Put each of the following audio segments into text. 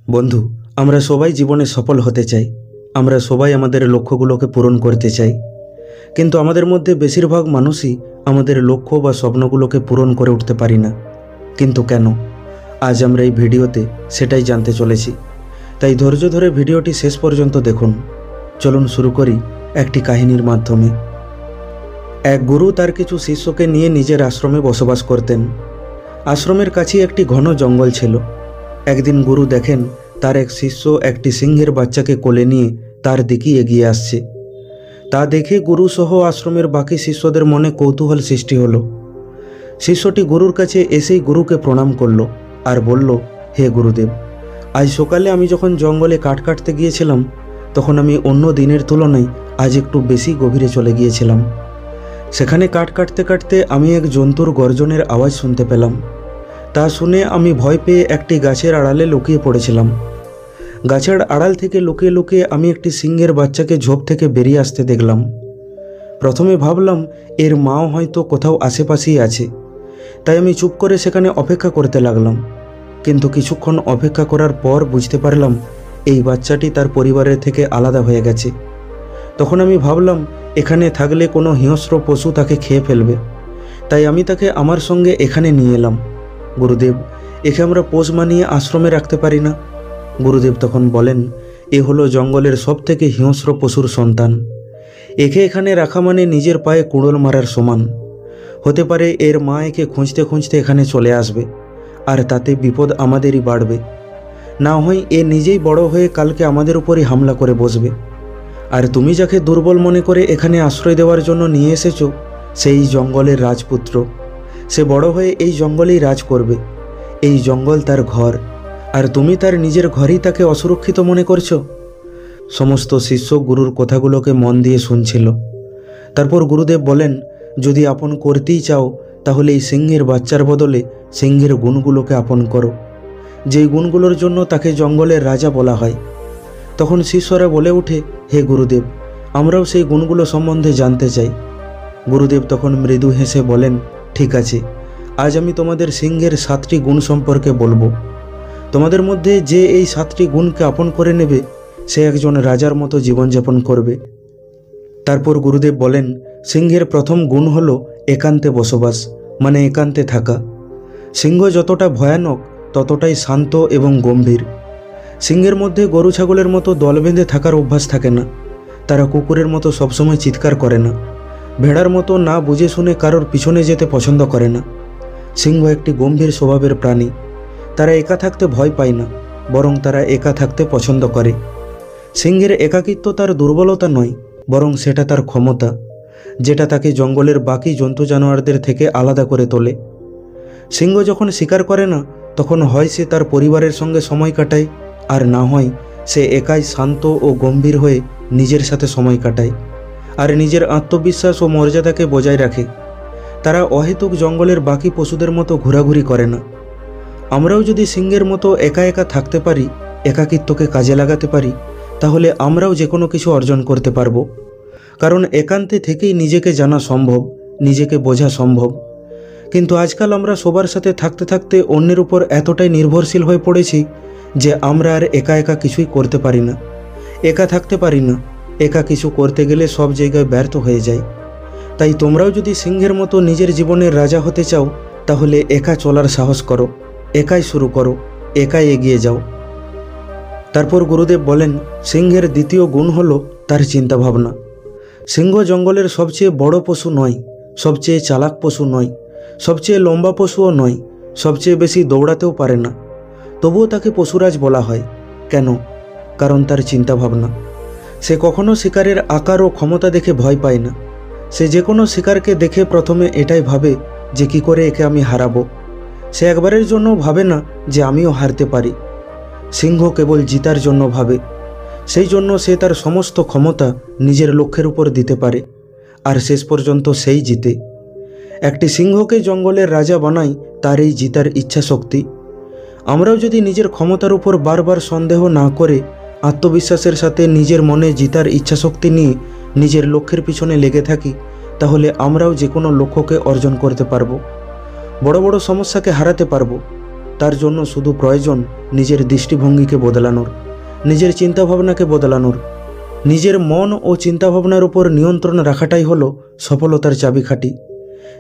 বন্ধু, আমরা সবাই জীবনে সফল হতে চাই। আমরা সবাই আমাদের লক্ষ্যগুলোকে পূরণ করতে চাই, কিন্তু আমাদের মধ্যে বেশিরভাগ মানুষই আমাদের লক্ষ্য বা স্বপ্নগুলোকে পূরণ করে উঠতে পারি না। কিন্তু কেন? আজ আমরা এই ভিডিওতে সেটাই জানতে চলেছি। তাই ধৈর্য ধরে ভিডিওটি শেষ পর্যন্ত দেখুন। চলুন শুরু করি একটি কাহিনীর মাধ্যমে। এক গুরু তার কিছু শিষ্যকে নিয়ে নিজের আশ্রমে বসবাস করতেন। আশ্রমের কাছেই একটি ঘন জঙ্গল ছিল। একদিন গুরু দেখেন তার এক শিষ্য একটি সিংহের বাচ্চাকে কোলে নিয়ে তার দিকে এগিয়ে আসছে। তা দেখে গুরু সহ আশ্রমের বাকি শিষ্যদের মনে কৌতূহল সৃষ্টি হলো। শিষ্যটি গুরুর কাছে এসেই গুরুকে প্রণাম করল আর বলল, হে গুরুদেব, আজ সকালে আমি যখন জঙ্গলে কাঠ কাটতে গিয়েছিলাম তখন আমি অন্য দিনের তুলনায় আজ একটু বেশি গভীরে চলে গিয়েছিলাম। সেখানে কাঠ কাটতে কাটতে আমি এক জন্তুর গর্জনের আওয়াজ শুনতে পেলাম। তা শুনে আমি ভয় পেয়ে একটি গাছের আড়ালে লুকিয়ে পড়েছিলাম। গাছের আড়াল থেকে লুকিয়ে লুকিয়ে আমি একটি সিংহের বাচ্চাকে ঝোপ থেকে বেরিয়ে আসতে দেখলাম। প্রথমে ভাবলাম এর মাও হয়তো কোথাও আশেপাশেই আছে, তাই আমি চুপ করে সেখানে অপেক্ষা করতে লাগলাম। কিন্তু কিছুক্ষণ অপেক্ষা করার পর বুঝতে পারলাম এই বাচ্চাটি তার পরিবারের থেকে আলাদা হয়ে গেছে। তখন আমি ভাবলাম এখানে থাকলে কোনো হিংস্র পশু তাকে খেয়ে ফেলবে, তাই আমি তাকে আমার সঙ্গে এখানে নিয়ে এলাম। গুরুদেব, একে আমরা পোষ মানিয়ে আশ্রমে রাখতে পারি না? গুরুদেব তখন বলেন, এ হলো জঙ্গলের সবথেকে হিংস্র পশুর সন্তান। একে এখানে রাখা মানে নিজের পায়ে কুড়োল মারার সমান। হতে পারে এর মা একে খুঁজতে খুঁজতে এখানে চলে আসবে, আর তাতে বিপদ আমাদেরই বাড়বে। না হয় এ নিজেই বড় হয়ে কালকে আমাদের উপরই হামলা করে বসবে। আর তুমি যাকে দুর্বল মনে করে এখানে আশ্রয় দেওয়ার জন্য নিয়ে এসেছো, সেই জঙ্গলের রাজপুত্র। সে বড় হয়ে এই জঙ্গলেই রাজ করবে। এই জঙ্গল তার ঘর, আর তুমি তার নিজের ঘরেই তাকে অসুরক্ষিত মনে করছো। সমস্ত শিষ্য গুরুর কথাগুলোকে মন দিয়ে শুনছিল। তারপর গুরুদেব বলেন, যদি আপন করতেই চাও তাহলে এই সিংহের বাচ্চার বদলে সিংহের গুণগুলোকে আপন করো, যেই গুণগুলোর জন্য তাকে জঙ্গলের রাজা বলা হয়। তখন শিষ্যরা বলে ওঠে, হে গুরুদেব, আমরাও সেই গুণগুলো সম্বন্ধে জানতে চাই। গুরুদেব তখন মৃদু হেসে বলেন, ঠিক আছে, আজ আমি তোমাদের সিংহের 7টি গুণ সম্পর্কে বলবো। তোমাদের মধ্যে যে এই 7টি গুণকে আপন করে নেবে সে একজন রাজার মতো জীবনযাপন করবে। তারপর গুরুদেব বলেন, সিংহের প্রথম গুণ হলো একান্তে বসবাস, মানে একান্তে থাকা। সিংহ যতটা ভয়ানক ততটাই শান্ত এবং গম্ভীর। সিংহের মধ্যে গরু ছাগলের মতো দল বেঁধে থাকার অভ্যাস থাকে না। তারা কুকুরের মতো সবসময় চিৎকার করে না। ভেড়ার মতো না বুঝে শুনে কারোর পিছনে যেতে পছন্দ করে না। সিংহ একটি গম্ভীর স্বভাবের প্রাণী। তারা একা থাকতে ভয় পায় না, বরং তারা একা থাকতে পছন্দ করে। সিংহের একাকিত্ব তার দুর্বলতা নয়, বরং সেটা তার ক্ষমতা, যেটা তাকে জঙ্গলের বাকি জন্তু জানোয়ারদের থেকে আলাদা করে তোলে। সিংহ যখন শিকার করে না তখন হয় সে তার পরিবারের সঙ্গে সময় কাটায়, আর না হয় সে একাই শান্ত ও গম্ভীর হয়ে নিজের সাথে সময় কাটায় আর নিজের আত্মবিশ্বাস ও মর্যাদাকে বজায় রাখে। তারা অহেতুক জঙ্গলের বাকি পশুদের মতো ঘোরাঘুরি করে না। আমরাও যদি সিংহের মতো একা একা থাকতে পারি, একাকিত্বকে কাজে লাগাতে পারি, তাহলে আমরাও যে কোনো কিছু অর্জন করতে পারবো। কারণ একান্তে থেকেই নিজেকে জানা সম্ভব, নিজেকে বোঝা সম্ভব। কিন্তু আজকাল আমরা সবার সাথে থাকতে থাকতে অন্যের উপর এতটাই নির্ভরশীল হয়ে পড়েছি যে আমরা আর একা একা কিছুই করতে পারি না, একা থাকতে পারি না। একা কিছু করতে গেলে সব জায়গায় ব্যর্থ হয়ে যায়। তাই তোমরাও যদি সিংহের মতো নিজের জীবনের রাজা হতে চাও, তাহলে একা চলার সাহস করো, একাই শুরু করো, একাই এগিয়ে যাও। তারপর গুরুদেব বলেন, সিংহের দ্বিতীয় গুণ হলো তার চিন্তাভাবনা। সিংহ জঙ্গলের সবচেয়ে বড় পশু নয়, সবচেয়ে চালাক পশু নয়, সবচেয়ে লম্বা পশুও নয়, সবচেয়ে বেশি দৌড়াতেও পারে না। তবুও তাকে পশুরাজ বলা হয়। কেন? কারণ তার চিন্তাভাবনা। সে কখনো শিকারের আকার ও ক্ষমতা দেখে ভয় পায় না। সে যে কোনো শিকারকে দেখে প্রথমে এটাই ভাবে যে কী করে একে আমি হারাবো। সে একবারের জন্য ভাবে না যে আমিও হারতে পারি। সিংহ কেবল জিতার জন্য ভাবে। সেই জন্য সে তার সমস্ত ক্ষমতা নিজের লক্ষ্যের উপর দিতে পারে, আর শেষ পর্যন্ত সেই জিতে। একটি সিংহকে জঙ্গলের রাজা বানায় তার এই জিতার ইচ্ছা শক্তি। আমরাও যদি নিজের ক্ষমতার উপর বারবার সন্দেহ না করে আত্মবিশ্বাসের সাথে নিজের মনে জিতার ইচ্ছাশক্তি নিয়ে নিজের লক্ষ্যের পিছনে লেগে থাকি, তাহলে আমরাও যে কোনো লক্ষ্যকে অর্জন করতে পারবো, বড় বড় সমস্যাকে হারাতে পারবো। তার জন্য শুধু প্রয়োজন নিজের দৃষ্টিভঙ্গিকে বদলানোর, নিজের চিন্তাভাবনাকে বদলানোর। নিজের মন ও চিন্তাভাবনার উপর নিয়ন্ত্রণ রাখাটাই হলো সফলতার চাবিকাঠি।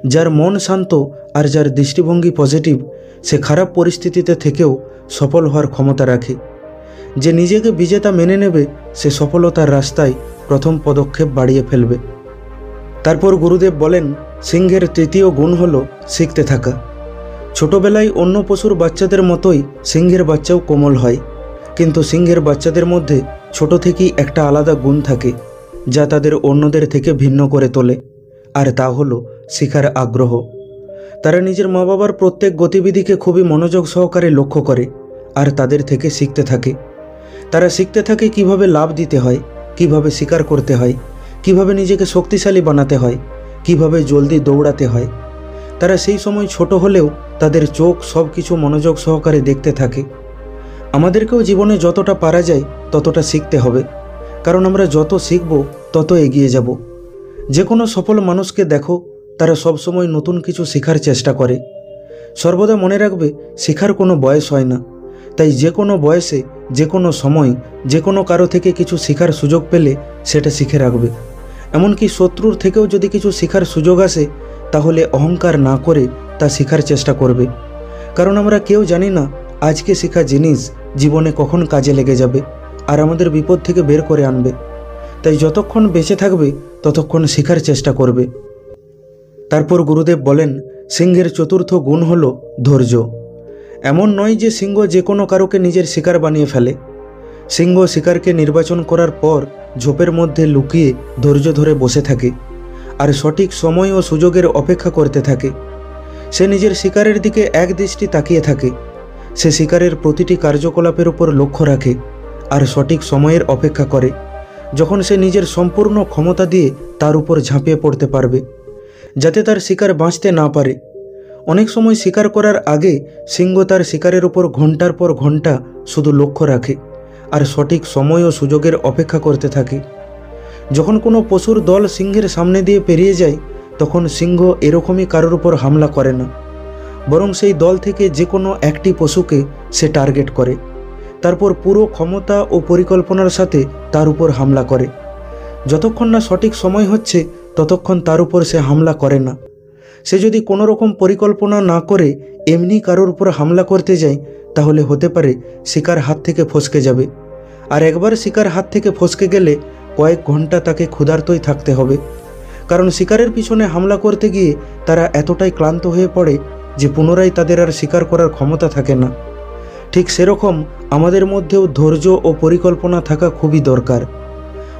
যার মন শান্ত আর যার দৃষ্টিভঙ্গি পজিটিভ, সে খারাপ পরিস্থিতিতে থেকেও সফল হওয়ার ক্ষমতা রাখে। যে নিজেকে বিজেতা মেনে নেবে, সে সফলতার রাস্তায় প্রথম পদক্ষেপ বাড়িয়ে ফেলবে। তারপর গুরুদেব বলেন, সিংহের তৃতীয় গুণ হলো শিখতে থাকা। ছোটবেলায় অন্য পশুর বাচ্চাদের মতোই সিংহের বাচ্চাও কোমল হয়, কিন্তু সিংহের বাচ্চাদের মধ্যে ছোট থেকেই একটা আলাদা গুণ থাকে যা তাদের অন্যদের থেকে ভিন্ন করে তোলে, আর তা হলো শেখার আগ্রহ। তারা নিজের মা বাবার প্রত্যেক গতিবিধিকে খুবই মনোযোগ সহকারে লক্ষ্য করে আর তাদের থেকে শিখতে থাকে। তারা শিখতে থাকে কিভাবে লাভ দিতে হয়, কিভাবে শিকার করতে হয়, কিভাবে নিজেকে শক্তিশালী বানাতে হয়, কিভাবে জলদি দৌড়াতে হয়। তারা সেই সময় ছোট হলেও তাদের চোখ সব কিছু মনোযোগ সহকারে দেখতে থাকে। আমাদেরকেও জীবনে যতটা পারা যায় ততটা শিখতে হবে, কারণ আমরা যত শিখব তত এগিয়ে যাব। যে কোনো সফল মানুষকে দেখো, তারা সবসময় নতুন কিছু শেখার চেষ্টা করে। সর্বদা মনে রাখবে, শেখার কোনো বয়স হয় না। তাই যে কোনো বয়সে, যে কোনো সময়, যে কোনো কারো থেকে কিছু শেখার সুযোগ পেলে সেটা শিখে রাখবে। এমনকি শত্রুর থেকেও যদি কিছু শেখার সুযোগ আসে, তাহলে অহংকার না করে তা শেখার চেষ্টা করবে। কারণ আমরা কেউ জানি না আজকে শেখা জিনিস জীবনে কখন কাজে লেগে যাবে আর আমাদের বিপদ থেকে বের করে আনবে। তাই যতক্ষণ বেঁচে থাকবে ততক্ষণ শেখার চেষ্টা করবে। তারপর গুরুদেব বলেন, সিংহের চতুর্থ গুণ হলো ধৈর্য। এমন নয় যে সিংহ যে কোনো কারোকে নিজের শিকার বানিয়ে ফেলে। সিংহ শিকারকে নির্বাচন করার পর ঝোপের মধ্যে লুকিয়ে ধৈর্য ধরে বসে থাকে আর সঠিক সময় ও সুযোগের অপেক্ষা করতে থাকে। সে নিজের শিকারের দিকে এক দৃষ্টি তাকিয়ে থাকে। সে শিকারের প্রতিটি কার্যকলাপের উপর লক্ষ্য রাখে আর সঠিক সময়ের অপেক্ষা করে, যখন সে নিজের সম্পূর্ণ ক্ষমতা দিয়ে তার উপর ঝাঁপিয়ে পড়তে পারবে, যাতে তার শিকার বাঁচতে না পারে। অনেক সময় শিকার করার আগে সিংহ তার শিকারের উপর ঘন্টার পর ঘন্টা শুধু লক্ষ্য রাখে আর সঠিক সময় ও সুযোগের অপেক্ষা করতে থাকে। যখন কোনো পশুর দল সিংহের সামনে দিয়ে পেরিয়ে যায়, তখন সিংহ এরকমই কারোর উপর হামলা করে না, বরং সেই দল থেকে যে কোনো একটি পশুকে সে টার্গেট করে, তারপর পুরো ক্ষমতা ও পরিকল্পনার সাথে তার উপর হামলা করে। যতক্ষণ না সঠিক সময় হচ্ছে ততক্ষণ তার উপর সে হামলা করে না। সে যদি কোনো রকম পরিকল্পনা না করে এমনি কারোর উপর হামলা করতে যায়, তাহলে হতে পারে শিকার হাত থেকে ফসকে যাবে। আর একবার শিকার হাত থেকে ফসকে গেলে কয়েক ঘন্টা তাকে ক্ষুধার্তই থাকতে হবে, কারণ শিকারের পিছনে হামলা করতে গিয়ে তারা এতটাই ক্লান্ত হয়ে পড়ে যে পুনরায় তাদের আর শিকার করার ক্ষমতা থাকে না। ঠিক সেরকম আমাদের মধ্যেও ধৈর্য ও পরিকল্পনা থাকা খুবই দরকার।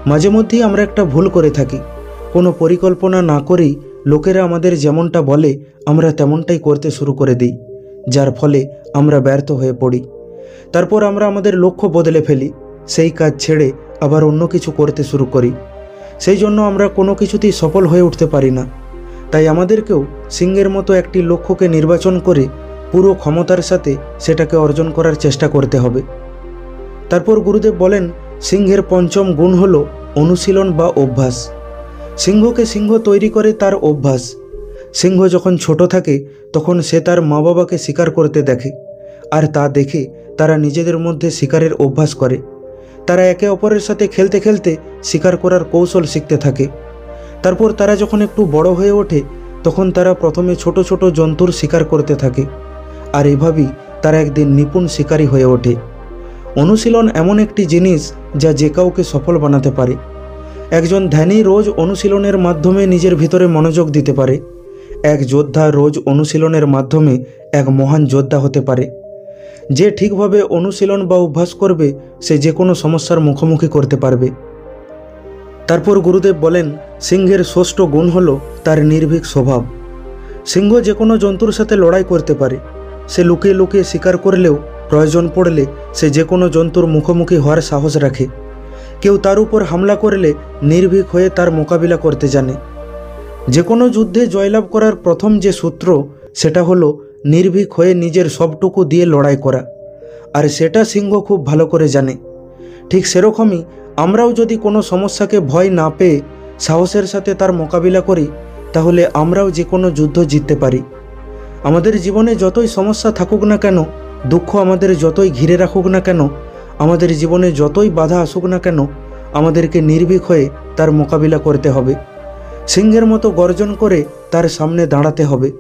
মাঝে মধ্যেই আমরা একটা ভুল করে থাকি। কোনো পরিকল্পনা না করেই লোকেরা আমাদের যেমনটা বলে আমরা তেমনটাই করতে শুরু করে দিই, যার ফলে আমরা ব্যর্থ হয়ে পড়ি। তারপর আমরা আমাদের লক্ষ্য বদলে ফেলি, সেই কাজ ছেড়ে আবার অন্য কিছু করতে শুরু করি। সেই জন্য আমরা কোনো কিছুতেই সফল হয়ে উঠতে পারি না। তাই আমাদেরকেও সিংহের মতো একটি লক্ষ্যকে নির্বাচন করে পুরো ক্ষমতার সাথে সেটাকে অর্জন করার চেষ্টা করতে হবে। তারপর গুরুদেব বলেন, সিংহের পঞ্চম গুণ হলো অনুশীলন বা অভ্যাস। সিংহকে সিংহ তৈরি করে তার অভ্যাস। সিংহ যখন ছোট থাকে তখন সে তার মা বাবাকে শিকার করতে দেখে, আর তা দেখে তারা নিজেদের মধ্যে শিকারের অভ্যাস করে। তারা একে অপরের সাথে খেলতে খেলতে শিকার করার কৌশল শিখতে থাকে। তারপর তারা যখন একটু বড় হয়ে ওঠে তখন তারা প্রথমে ছোট ছোট জন্তুর শিকার করতে থাকে, আর এভাবেই তারা একদিন নিপুণ শিকারী হয়ে ওঠে। অনুশীলন এমন একটি জিনিস যা যে কাউকে সফল বানাতে পারে। একজন ধ্যানী রোজ অনুশীলনের মাধ্যমে নিজের ভিতরে মনোযোগ দিতে পারে। এক যোদ্ধা রোজ অনুশীলনের মাধ্যমে এক মহান যোদ্ধা হতে পারে। যে ঠিকভাবে অনুশীলন বা অভ্যাস করবে সে যে কোনো সমস্যার মুখোমুখি করতে পারবে। তারপর গুরুদেব বলেন, সিংহের ষষ্ঠ গুণ হলো তার নির্ভীক স্বভাব। সিংহ যে কোনো জন্তুর সাথে লড়াই করতে পারে। সে লুকিয়ে লুকিয়ে শিকার করলেও প্রয়োজন পড়লে সে যে কোনো জন্তুর মুখোমুখি হওয়ার সাহস রাখে। কেউ তার উপর হামলা করলে নির্ভীক হয়ে তার মোকাবিলা করতে জানে। যে কোনো যুদ্ধে জয়লাভ করার প্রথম যে সূত্র, সেটা হলো নির্ভীক হয়ে নিজের সবটুকু দিয়ে লড়াই করা, আর সেটা সিংহ খুব ভালো করে জানে। ঠিক সেরকমই আমরাও যদি কোনো সমস্যাকে ভয় না পেয়ে সাহসের সাথে তার মোকাবিলা করি, তাহলে আমরাও যে কোনো যুদ্ধ জিততে পারি। আমাদের জীবনে যতই সমস্যা থাকুক না কেন, দুঃখ আমাদের যতই ঘিরে রাখুক না কেন, আমাদের জীবনে যতই বাধা আসুক না কেন, আমাদেরকে নির্ভীক হয়ে তার মোকাবিলা করতে হবে। সিংহের মতো গর্জন করে তার সামনে দাঁড়াতে হবে।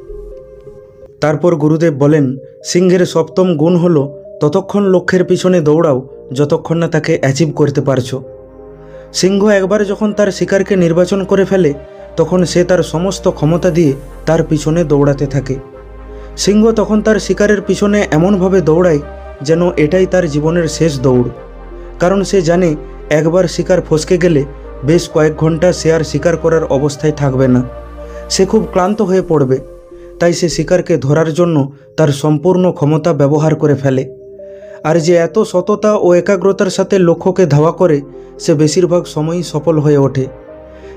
তারপর গুরুদেব বলেন, সিংহের সপ্তম গুণ হলো ততক্ষণ লক্ষ্যের পিছনে দৌড়াও যতক্ষণ না তাকে অ্যাচিভ করতে পারছো। সিংহ একবার যখন তার শিকারকে নির্বাচন করে ফেলে, তখন সে তার সমস্ত ক্ষমতা দিয়ে তার পিছনে দৌড়াতে থাকে। সিংহ তখন তার শিকারের পিছনে এমনভাবে দৌড়ায় যেন এটাই তার জীবনের শেষ দৌড়। কারণ সে জানে একবার শিকার ফসকে গেলে বেশ কয়েক ঘন্টা সে আর শিকার করার অবস্থায় থাকবে না, সে খুব ক্লান্ত হয়ে পড়বে। তাই সে শিকারকে ধরার জন্য তার সম্পূর্ণ ক্ষমতা ব্যবহার করে ফেলে। আর যে এত সততা ও একাগ্রতার সাথে লক্ষ্যকে ধাওয়া করে, সে বেশিরভাগ সময়ই সফল হয়ে ওঠে।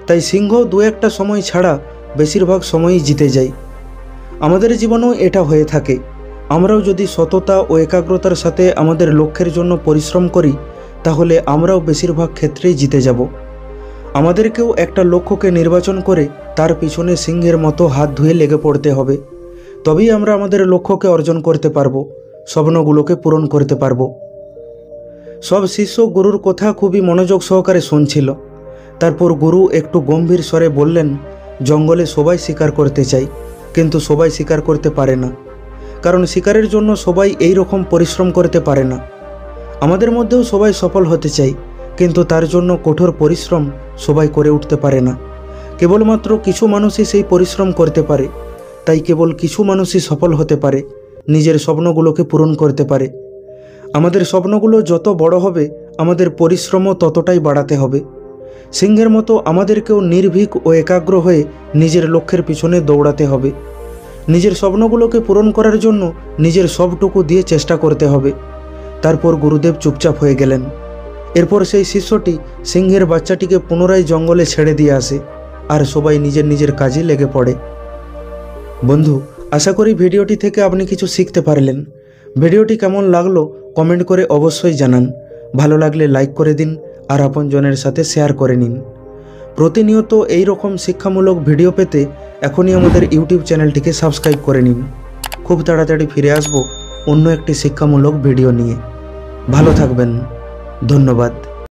তাই সিংহ দু একটা সময় ছাড়া বেশিরভাগ সময়ই জিতে যায়। আমাদের জীবনেও এটা হয়ে থাকে। আমরাও যদি সততা ও একাগ্রতার সাথে আমাদের লক্ষ্যের জন্য পরিশ্রম করি, তাহলে আমরাও বেশিরভাগ ক্ষেত্রেই জিতে যাব। আমাদেরকেও একটা লক্ষ্যকে নির্বাচন করে তার পিছনে সিংহের মতো হাত ধুয়ে লেগে পড়তে হবে। তবেই আমরা আমাদের লক্ষ্যকে অর্জন করতে পারবো, স্বপ্নগুলোকে পূরণ করতে পারবো। সব শিষ্য গুরুর কথা খুবই মনোযোগ সহকারে শুনছিল। তারপর গুরু একটু গম্ভীর স্বরে বললেন, জঙ্গলে সবাই শিকার করতে চায়, কিন্তু সবাই শিকার করতে পারে না। কারণ শিকারের জন্য সবাই এই রকম পরিশ্রম করতে পারে না। আমাদের মধ্যেও সবাই সফল হতে চায়, কিন্তু তার জন্য কঠোর পরিশ্রম সবাই করে উঠতে পারে না। কেবলমাত্র কিছু মানুষই সেই পরিশ্রম করতে পারে। তাই কেবল কিছু মানুষই সফল হতে পারে, নিজের স্বপ্নগুলোকে পূরণ করতে পারে। আমাদের স্বপ্নগুলো যত বড় হবে, আমাদের পরিশ্রমও ততটাই বাড়াতে হবে। সিংহের মতো আমাদেরকেও নির্ভীক ও একাগ্র হয়ে নিজের লক্ষ্যের পিছনে দৌড়াতে হবে। নিজের স্বপ্নগুলোকে পূরণ করার জন্য নিজের সবটুকু দিয়ে চেষ্টা করতে হবে। তারপর গুরুদেব চুপচাপ হয়ে গেলেন। এরপর সেই শিষ্যটি সিংহের বাচ্চাটিকে পুনরায় জঙ্গলে ছেড়ে দিয়ে আসে, আর সবাই নিজের নিজের কাজে লেগে পড়ে। বন্ধু, আশা করি ভিডিওটি থেকে আপনি কিছু শিখতে পারলেন। ভিডিওটি কেমন লাগলো কমেন্ট করে অবশ্যই জানান। ভালো লাগলে লাইক করে দিন আর আপনজনের সাথে শেয়ার করে নিন। প্রতিনিয়ত এই রকম শিক্ষামূলক ভিডিও পেতে এখনই আমাদের ইউটিউব চ্যানেলটিকে সাবস্ক্রাইব করে নিন। খুব তাড়াতাড়ি ফিরে আসব অন্য একটি শিক্ষামূলক ভিডিও নিয়ে। ভালো থাকবেন। ধন্যবাদ।